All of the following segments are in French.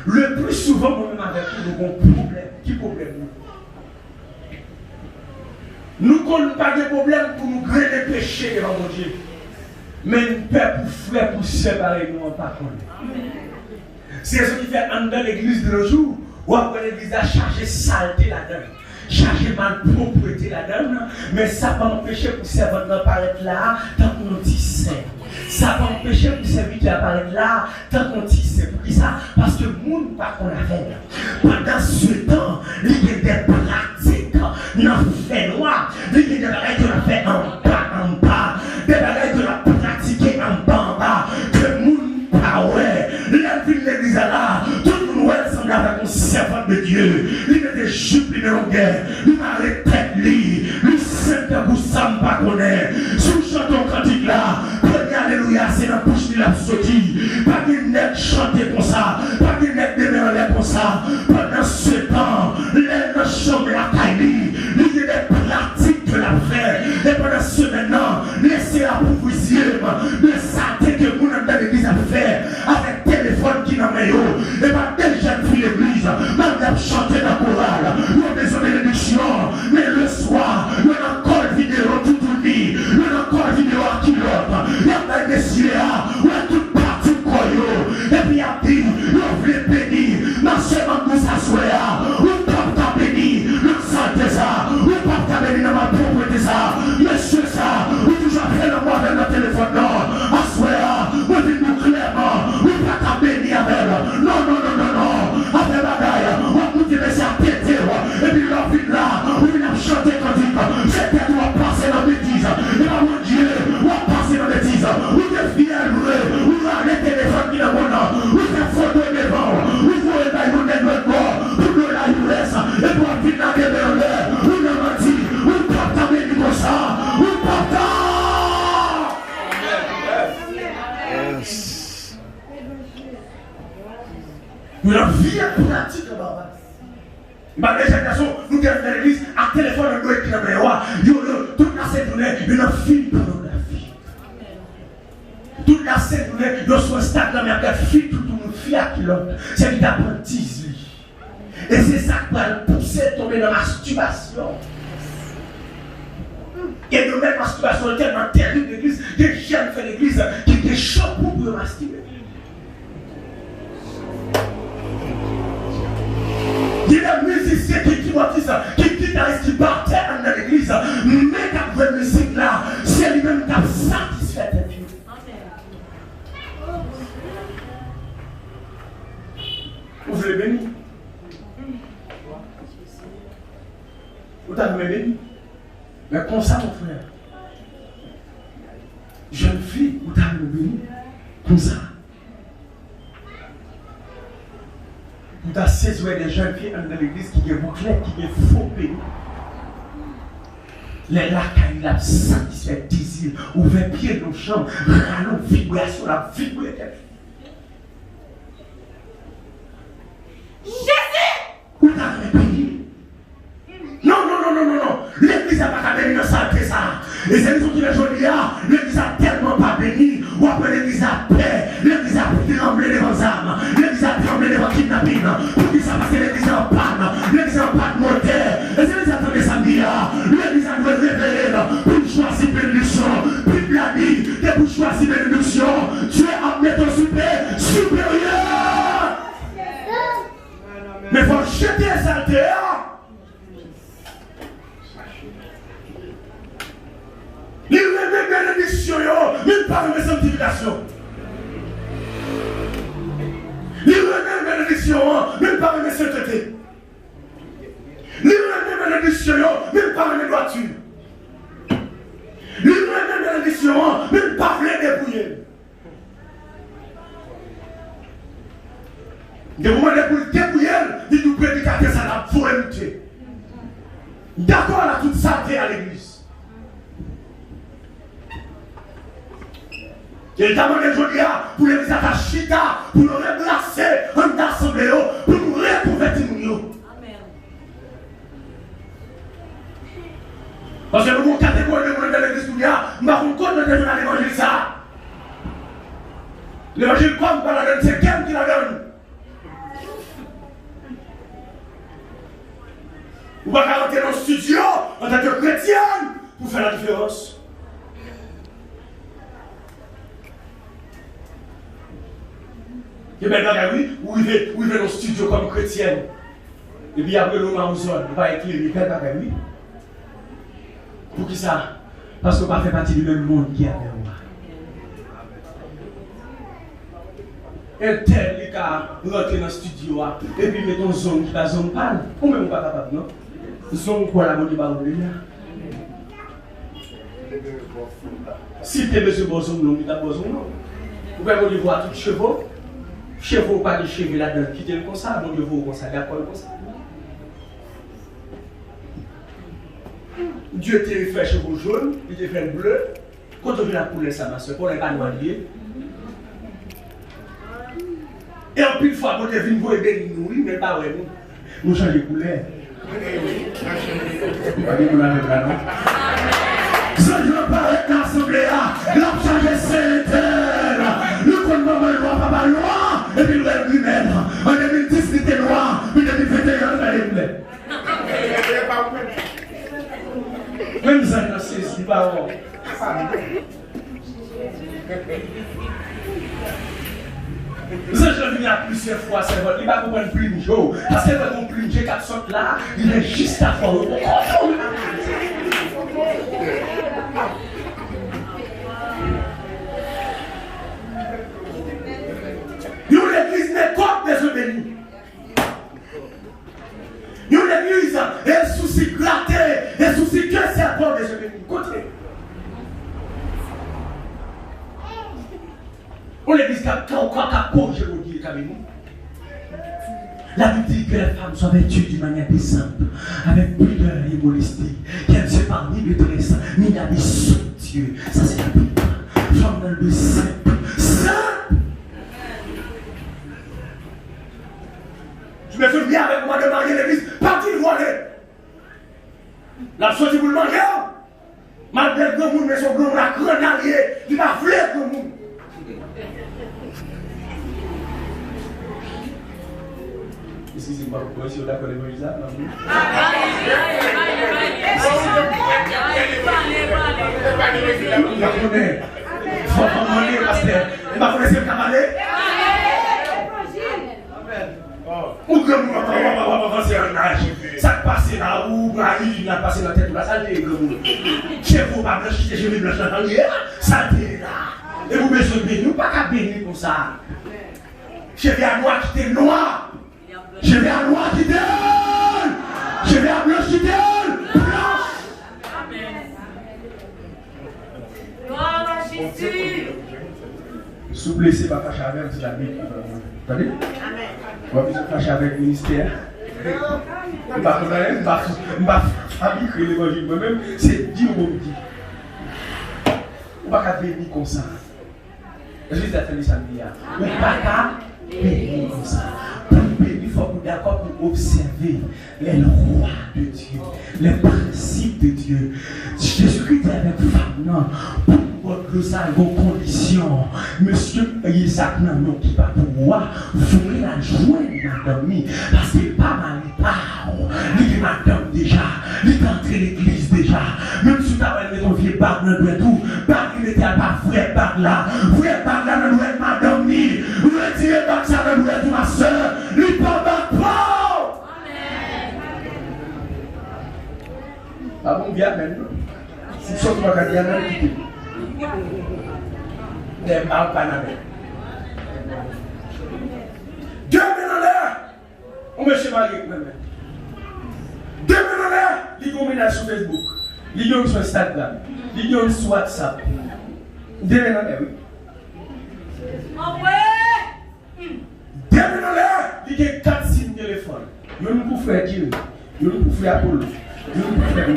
Le plus souvent, nous-mêmes avec nous avons un problème. Qui problème nous n'avons pas de problème pour nous créer des péchés devant mon Dieu. Mais nous père pour frère, pour séparer nous en pas connaître. C'est ce qui fait dans l'église de nos jours, où après l'église a chargé saleté là-dedans. Chargé malpropreté là-dedans, mais ça va empêcher pour servir d'apparaître là tant qu'on dit c'est. Ça va empêcher pour servir d'apparaître là tant qu'on dit c'est. Pour qui ça? Parce que le monde pas qu'on a fait. Pendant ce temps, il y a des pratiques dans le fait noir, il y a des bagages qu'on a fait en bas, des bagages qu'on a pratiqué en bas, que le monde pas ouais. La vie de l'église là, tout le monde semble avec un servant de Dieu. Il met des jupes, il met en guerre, il m'a arrêté lui sait pour ça, ne pas connaître. Si vous chantez un cantique là, prenez alléluia, c'est dans la bouche de la sortie. Pas de net chanter comme ça, pas de net de l'air comme ça. Pendant ce temps, les chambre la caille, il y a des pratiques de la faire. Et pendant ce maintenant, laissez-la pour vous dire, de ça, que vous n'avez pas d'église à faire, avec téléphone qui n'a pas eu. Et pas des jeunes filles l'église, madame chanter dans la chorale, nous avons besoin de l'émission, mais le soir, nous avons encore vidéo tout tourné, nous avons encore vidéo à kilote, il y a des messieurs, où est toute partie de Koyo, et puis il y a dit, nous voulons bénir, dans ce moment nous s'assoyons, nous pas bénir, nous santé ça, nous pas bénir dans ma propriété ça, monsieur ça, nous toujours fait le moi avec le téléphone, non, assoyons, nous vivons clairement, nous pas bénir avec elle, non, non, non, non, non, avec bagaille, on nous dit laisser à tête, et puis leur vie là, on vient chanter quand il dit, c'était toi passer dans les bêtises, et là mon Dieu, on va passer dans les bêtises, on est fier, on va arrêter les femmes qui n'ont pas nom, on fait photo devant, on voit les bails, on est notre mort, pour nous la US, et pour la vie de la guerre en l'air, on a menti, on porte à venir comme ça, on porte à... Nous avons vie pratique de Baba. Bah, les générations, nous avons fait l'église, à téléphone, nous avons écrit dans les rois. Toute la journée, nous avons fini pornographie. Toute la journée, nous avons stade dans la fille, tout le monde fille à l'autre. C'est une apprentise. Et c'est ça qui va nous pousser à tomber dans la masturbation. Et nous même masturbation tellement terrible l'église, des jeunes fait l'église qui est chaud pour masturber. Il y a des musiciens qui guitaristes qui partent dans l'église, mais quand la musique là, c'est lui-même qui a satisfait tes vies. Vous voulez bénir? Vous avez béni? Mais comme ça, mon frère, jeune fille, vous avez béni? Comme ça. Vous avez saisi des jeunes filles dans l'église qui est bouclée, qui est faux pays. Les lacailles, la satisfait désir, ouvert pied dans le champ, rallon, vibration, la vibré. Jésus! Vous avez béni? Non, non, non, non, non, non. L'église n'a pas béni dans ça, ça. Et c'est nous qui les jolis là. L'église n'a tellement pas béni. Ou après l'église a paix. L'église a tremblé devant les âmes. L'église a tremblé devant le kidnapping. Pour qui ça parce que l'église est en panne. L'église est en panne moteur. Et c'est l'église attendait samedi là. L'église a dû révéler pour choisir bénédiction. Puis la nuit, et pour choisir bénédiction. Dieu a mis ton supérieur. Mais il faut jeter les saletés. Il remet bénédiction, il parle de sanctification. Il remet bénédiction, il parle de sainteté. Il remet bénédiction, il parle de droiture. Il remet bénédiction, il parle de débrouiller. De vous demander pour débrouiller, il nous prédique que ça la volonté. D'accord à toute saleté à l'église. Et il t'a demandé aujourd'hui pour les à Chita, pour nous remplacer en assemblée, pour nous reconvertir. Amen. Parce que nous avons catégorie de monde dans l'église, nous avons compte de l'évangile ça. L'évangile comme par la donne, c'est qui la donne? pas rentrer dans le studio en tant que chrétienne pour faire la différence. Et maintenant, oui, où il va dans le studio comme chrétienne. Et puis après, l'homme en zone, il va éclairer, oui. Pour qui ça? Parce qu'on ne fait pas partie du même monde qui est avec moi. Un tel, il a rentré dans le studio, et puis il met ton zone qui va zone pâle. Ou même pas capable, non? Zone quoi la bonne de si tu es monsieur Boson, non, tu as Boson, non. Vous pouvez voir tous les chevaux. Chevaux, pas de cheveux là-dedans, quittez le comme ça, bon Dieu, vous comme ça, d'accord, comme ça. Dieu t'a fait chevaux jaunes, il t'a fait bleu. Quand on vient la couleur, ça m'a soeur, pour les canons liés. Et en plus, fois, quand on vient voir et nous, mais pas ouais, nous changeons de couleur. Pas de couleur de bras, non? Je ne parle pas l'assemblée, l'option de Saint-Terre. Le commandement est loin, pas loin, et puis le lui-même. En 2010, il était noir, puis en 2021, il est bleu. Même ça, c'est pas bon. Ça, je viens plusieurs fois, c'est vrai. Il va comprendre plus de choses. Parce que quand on plonge 4 sortes là, il est juste à fond. Nous, l'église n'est pas désobéie. Nous, l'église, est souci gratté, est souci que c'est pas désobéie. Écoutez. On l'église qui a je vous dis, la Bible dit que les femmes sont vêtues d'une manière décente, avec pudeur et modestie, qu'elles ne se parlent ni maîtresse, ni d'habits somptueux. Ça, c'est la Bible. Femme dans le simple. Simple! Je me souviens avec moi de marier l'église, parti de voiler. La sortie pour le manger. Malgré le grand monde, mais son grand monde a grenadier, il m'a flé le grand monde. Excusez-moi, pourquoi si on a connu Moïsa? Ça passe là où il a passé la tête là, ça dit chez vous, pas blanchi, chez vous, blanchi dans le ça dit là. Et vous besoin de bénir, pas qu'à bénir comme ça. Chez vous, à noir qui était noir. Je vais à noir qui t'aime. Je vais à blanche qui t'aime. Blanche. Amen. Gloire à Jésus. Si vous blessez, pas fâcher avec, c'est la Bible. Vous entendez? Amen. Vous avez fâcher avec le ministère. Je ne vais pas fabriquer l'évangile moi-même. C'est Dieu qui me dit. On ne va pas bénir comme ça. Jésus a fait le samedi. On ne va pas bénir comme ça. Il faut que d'accord pour observer les lois de Dieu, les principes de Dieu. Jésus-Christ est avec femme, non. Pour votre ça, vos conditions. Monsieur Isaac, non, qui va pouvoir, vous voulez la joindre, madame, parce qu'il n'est pas mal, il est madame déjà, il est entré l'église déjà. Même si tu as mis ton vieux bague dans le tout, bague il n'était pas vrai bague là, vrai bague là, dans le madame, vous retirez bague ça dans le tout, ma soeur, lui pas bague pas. Ah bon, bien, maintenant. Si tu as regardé, il y a un qui des mal panamés. Deux minutes en l'air, on me chez marié même. 2 minutes en l'air, il y a sur Facebook, il y a sur Instagram, il y a sur WhatsApp. 2 minutes en l'air, oui. 2 minutes en l'air, il y a 4 signes de téléphone. Il y a une pour faire Dieu, il y a une pour faire Apollo, il y a une pour faire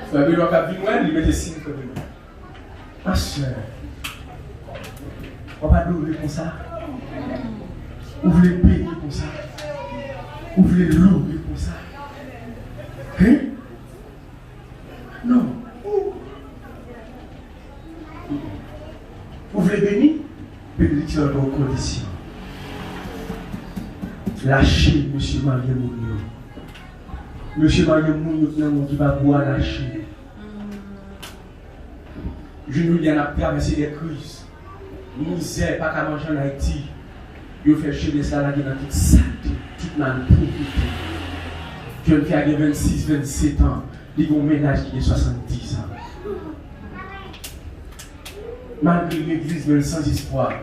frère Benoît Capvin, il met des signes comme ça. Ma soeur, on va pas l'ouvrir comme ça. Vous voulez payer comme ça. Vous voulez l'ouvrir comme ça. Hein? Non. Vous voulez bénir? Bénédiction dans vos conditions. Lâchez, monsieur Marie Mounio. Monsieur Marie Mounio, qui va boire lâcher. Je nous dis, on a traversé des crises. Misère, pas qu'à manger en Haïti. Il fait chez des salades dans toute saleté, toute malpauvreté. Jeune fille a 26, 27 ans. Il y a un ménage qui a 70 ans. Malgré l'église, même sans espoir.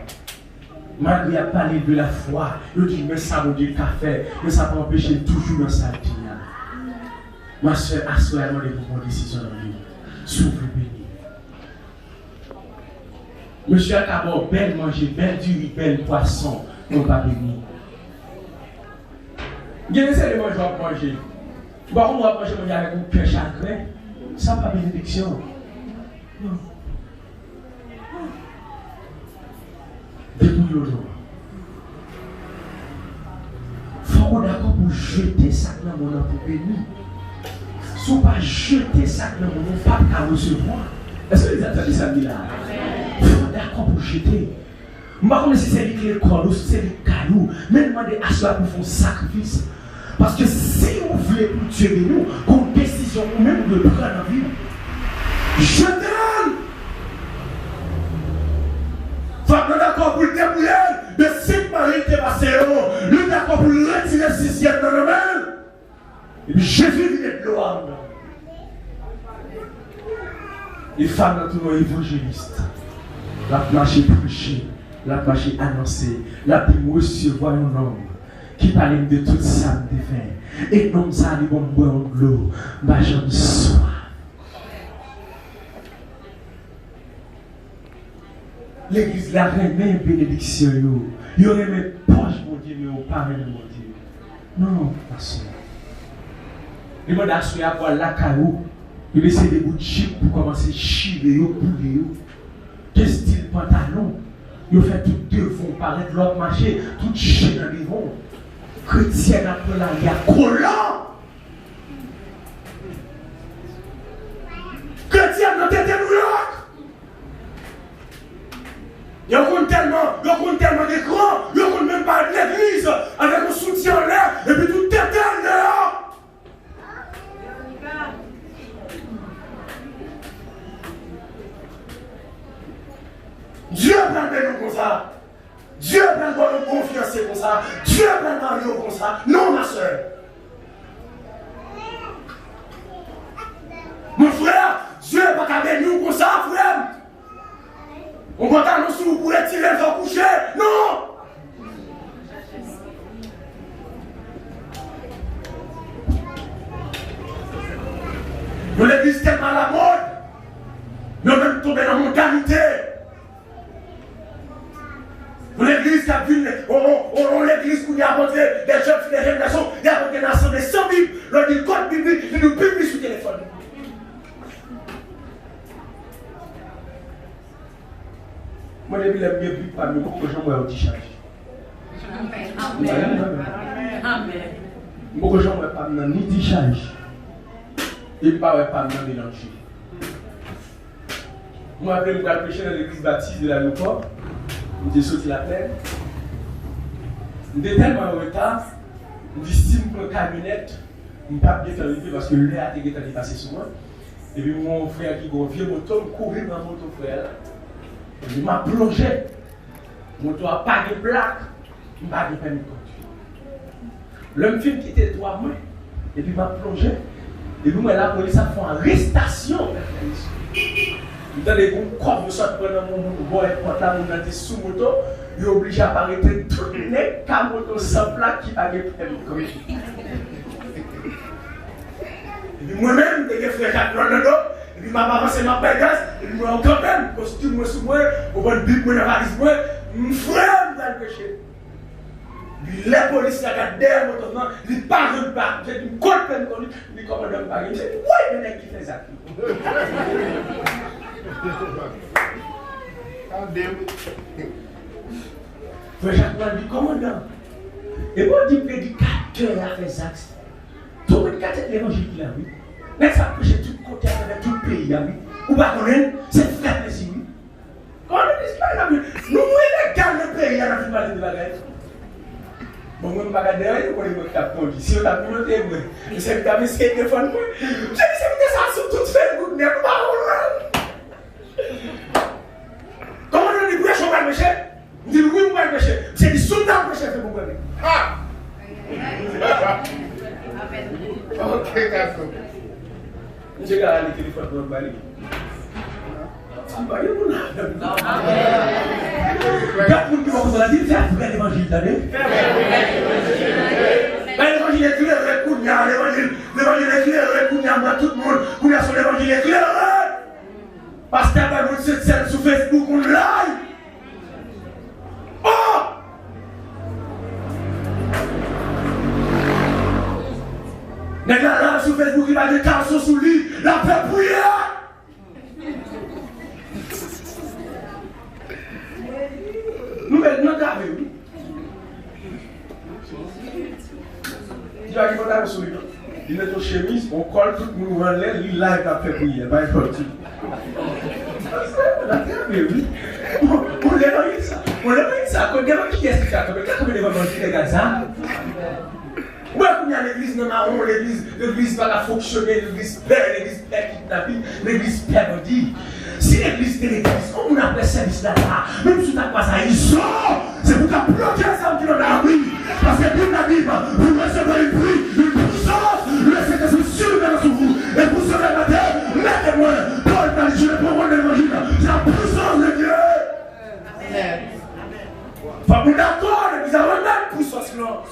Malgré la parler de la foi, il dit, mais ça, mon Dieu, qu'a fait, mais ça peut empêcher toujours dans sa vie. Ma soeur, assoyez-moi les bonnes décisions dans la vie. Souffle béni. Monsieur a d'abord belle manger, belle du riz, belle poisson, non pas béni. Vous essayez de manger, on va manger. Par contre, on va manger avec un cœur chagrin. Ça pas bénédiction. Non. Dépouille-le. Il faut qu'on d'accord pour jeter ça dans mon nom pour bénir. Si on ne pas jeter ça dans mon nom, pas qu'à recevoir. Est-ce que vous avez entendu ça là? Il faut d'accord pour jeter. Je ne sais pas si c'est les corps ou si c'est les cailloux. Mais demandez à cela pour faire un sacrifice. Parce que si vous voulez pour tuer nous, comme décision ou même de prendre la vie, jetez-le. Faut que d'accord pour le débrouiller de 5 maris qui est passé, le d'accord pour le retirer 6e dans le main. Et puis Jésus vient de gloire. Les femmes dans tout le monde évangélistes, la marché prêcher, la marché annoncer, la prime recevoir un homme qui parle de toute sa défaite. Et non, ça, les bons bois de l'eau, ma jambe soif. L'église la remet bénédiction. Il y aurait mes poches, mon Dieu, mais au pas même, mon Dieu. Non, pas ça. Les gens d'assurer à voir la caillou, ils essaient de bouger pour commencer à chier, bouler. Quel style pantalon? Ils fait tout devant, paraître l'autre marché, tout chier dans les vents. Chrétien après là, il y a collant. Chrétien dans tête de New York. Il y a tellement d'écran, il y a même pas de l'église avec un soutien en l'air et puis tout tête en l'air. Dieu prend nous comme ça. Dieu prend nous confiance comme ça. Dieu prend nous comme ça. Non, ma soeur. Mon frère, Dieu n'a pas qu'à nous comme ça, frère. On va t'annoncer si vous pouvez tirer le faire coucher. Non! Nous l'église tellement à la mode. Nous même tombé dans la mondanité. Nous l'église qui a vu, on l'église qui a apporté des jeunes filles, des jeunes garçons, il a apporté une assemblée sans Bible. Leur dit code biblique, il nous publie sur le téléphone. Moi, je vais bien plus pas, mais beaucoup de gens ont un charge. Amen. Beaucoup de gens n'ont pas ni discharge. Et pas de mélanger. Moi, je vais prêcher dans l'église baptiste de l'aéroport. Je suis sorti la plaine. Je suis tellement en retard. Je suis pour une camionnette. Je ne peux pas bien faire le parce que l'air a été passé sur moi. Et puis mon frère qui a un vieux moto, je courais dans mon moto frère. Je m'a plongé. Mon moto n'a pas de plaque. Je n'ai pas de permis de conduire. L'homme film qui était droit moi. Et puis m'a plongé. Et puis la police a fait une arrestation. Dans les bons corps, je suis prendre mon boy portable dans sous moto, il est obligé à arrêter tout le nez, car moto sans plaque qui n'a pas de permis de conduire. Et puis moi-même, je suis frère dans le dos, et puis ma maman c'est ma pégasse, et puis moi quand même, costume sous moi, au bon bip, moi dans la valise, moi, mon frère dans le péché. La police a regardé derrière moi, il parle pas, j'ai une côte peine conduite, il dit comment on ne pas gagner. J'ai dit, ouais, le mec qui fait ça. Frère Jacques dit commandant. Et moi, je dis prédicateur a fait ça. Tout prédicateur de l'évangile là, oui. Mais ça prêche tout côté avec tout le pays, oui. Ou pas connaître, c'est frère ici, oui. Quand on dit ça, nous, nous, les gars, le pays, on a fait parler de la guerre. Bon, moi, je ne vais pas regarder, je vais pas conduire. Si on a pu noter, je sais que tu as mis ce téléphone. Je dis, c'est ça sur tout Facebook, mais pas. Comment on dit, prêche, on va le péché? On dit, oui, on va le péché. C'est du soldat le péché, vous comprenez? Ah! Ok, d'accord. Je regarde le téléphone pour me balayer. Quatre monde qui vont vous la dire, faire vrai l'évangile, t'avez? L'évangile est clair, l'évangile est clair, moi tout le monde, pour la son évangile est clair. Parce que t'as pas cette scène sur Facebook, on live. Oh! Mais là, sur Facebook, il va des carreaux sous lui, la paix prière. Nous mettons grave, oui. Il va dire qu'on a sur lui. Il met ton chemise, on colle tout le monde en l'air, il live la paix prière. Pas important. Oui. On l'a vu ça. On l'a vu ça. Quand qui est-ce qui a fait? Comment les gens qui regardent ça? Moi, quand il y a l'église de marron, l'église va la fonctionner, l'église père kidnapping, l'église père bandit. Si l'église est l'église, on a fait service là-bas, même si tu n'as pas ça, ils sont. C'est pour ta bloquer ça qui est dans la rue. Parce que Dieu la Bible, vous recevez une pluie, une puissance, le Saint-Esprit survient sur vous. Et pour ce matin, mettez-moi, Paul t'a dit, je vais prendre l'évangile, c'est la puissance de Dieu. Amen. Enfin, vous d'accord, l'église a remis puissance là.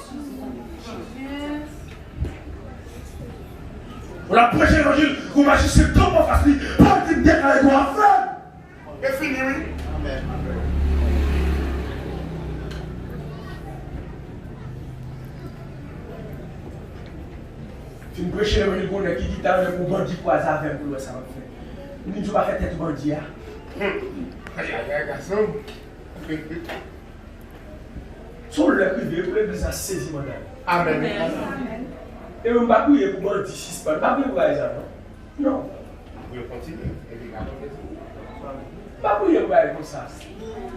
On a prêché l'évangile, vous marchez sur le temps pour faire facile, pas de déclarer qu'on a fait. Et fini, oui. Amen. Si vous prêchez l'évangile, vous qui dit à vous pour bandit quoi ça avec vous, ça va faire. Vous ne pouvez pas faire tête bandit. Garçon. Sur le privé, vous l'église a saisi madame. Amen. Et on ne va pas prier pour bandit si pas. Pas prier pour ça, non? Non. Vous pouvez continuer. Pas prier pour aller comme ça.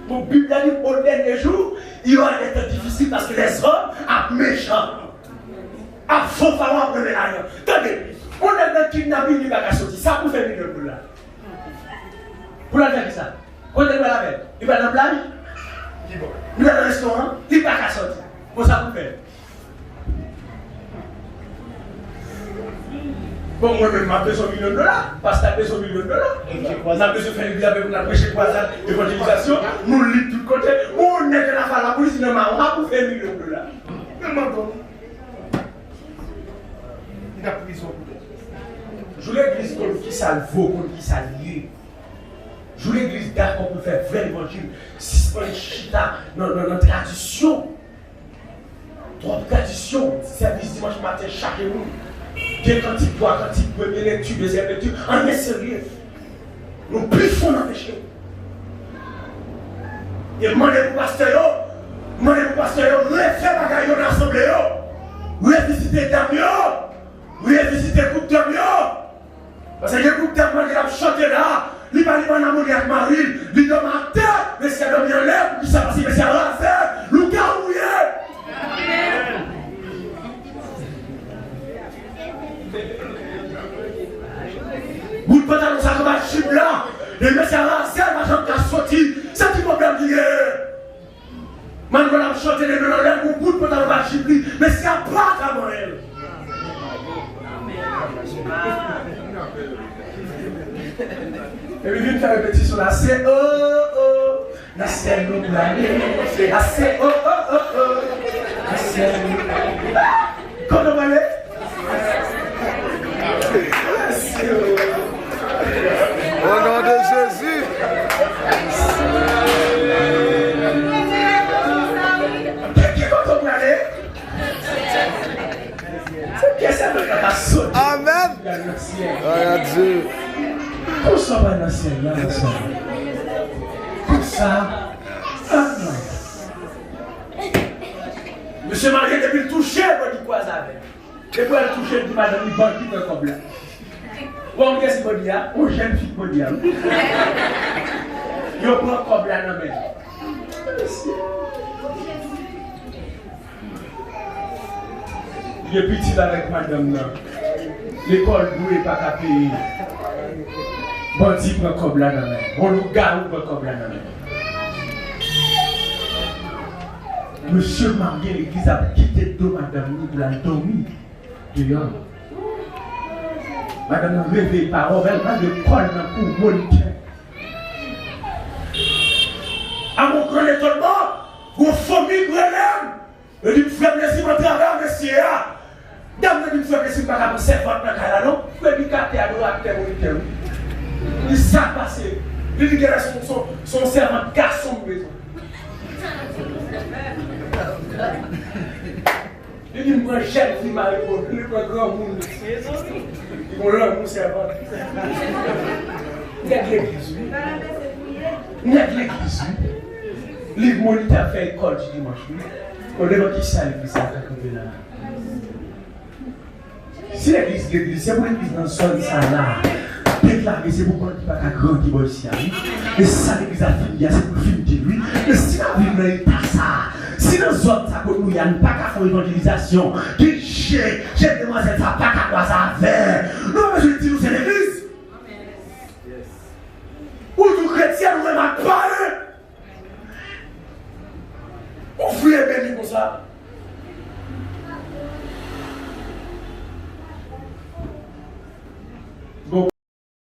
Mon Bible a dit au dernier jour, il y aura des temps difficiles parce que les hommes sont méchants. À faux parents après l'arrière. Attendez, on a dans kidnapping, il va pas sortir. Ça pour faire $1 million. Pour la faire ça. Quand il va la faire, il va dans la plage, il va dans le restaurant, il va pas sortir. Pour ça pour faire. Bon, moi-même, je besoin $1 million, parce que tu as besoin $1 million. On a besoin de faire l'église avec la prêche croisade, l'évangélisation, nous lisons de tous côtés, on est dans la police, on a pour faire $1 million. Il a pris son coup. Je voulais l'église contre qui ça le vaut, contre qui ça lié. Je voulais l'église d'accord pour faire vrai évangile. Si c'est pas une chita dans notre tradition. Trois traditions, service dimanche matin chaque jour. Bien quand il doit, quand il peut, première lecture, deuxième lecture, on est sérieux. Nous puissons l'empêcher. Et demandez pour pasteur, refaire bagaille dans l'assemblée, revisiter Damien. Oui, visiter le groupe d'Amio. Parce que le groupe d'Amio qui a chanté là, il va aller en amour avec Marie, il donne ma tête, mais c'est un homme en l'air, il s'est passé, mais c'est un raser, le gars mouillé. Vous ne pouvez pas dans sa combat chip là, et mais c'est un raser, ma jambe qui a sorti, c'est un petit problème qui est. Maintenant, on a chanté les mélodies, vous ne pouvez pas dans la chip, mais c'est un pas à mon elle. Et puis, vient faire répétition là, c'est oh oh, la scène nous planer, c'est assez oh oh oh oh, la scène nous. Comment on va aller? Au nom de Jésus. Qui va on aller? Amen. Oh Dieu. Pour ça, va dans le ciel, là, pour ça, ah non. Monsieur marié, depuis le toucher, il dit quoi ça avec? Depuis le toucher, il dit madame, il va quitter comme là. Bon, qu'est-ce qu'il dit? On jeune fille pour dire. Il prend comme là, non mais. Il est petit avec madame là. L'école douée pas qu'à payer. Bandit prend comme là dans la main. Bon loup-garou prend comme là dans la main. Monsieur marié l'église a quitté de madame pour la dormir dehors. Madame a réveillé par elle m'a de colle pour Monica. À mon grand étonnement, vos familles grelem. Je dis, frère, laissez moi travailler, monsieur. Dame, je dis, frère, laissez moi faire servante dans la non. Je dis, capter à droite, Monica. Il s'est passé. Il dit que son servant garçon de maison. Il dit, moi, jeune fille m'a répondu, il prend grand monde. Ils vont là, mon servant. Il y a de l'église. Il y a de l'église. Livre mon lit a fait école du dimanche. On demande qui ça l'église à la là. Si l'église, c'est pour l'église dans le sol, ça là. Déclarer, c'est pour qu'on ne dise pas qu'un grand qui va ici. Et ça, l'église a fini, c'est pour finir de lui. Mais si la Bible n'est pas ça, si dans zone ça il n'y a pas qu'à faire évangélisation, qui j'ai demoiselle ça pas qu'à quoi ça faire. Non, mais je dis nous c'est l'église. Ou tout chrétien nous même à parler. On fait béni comme ça.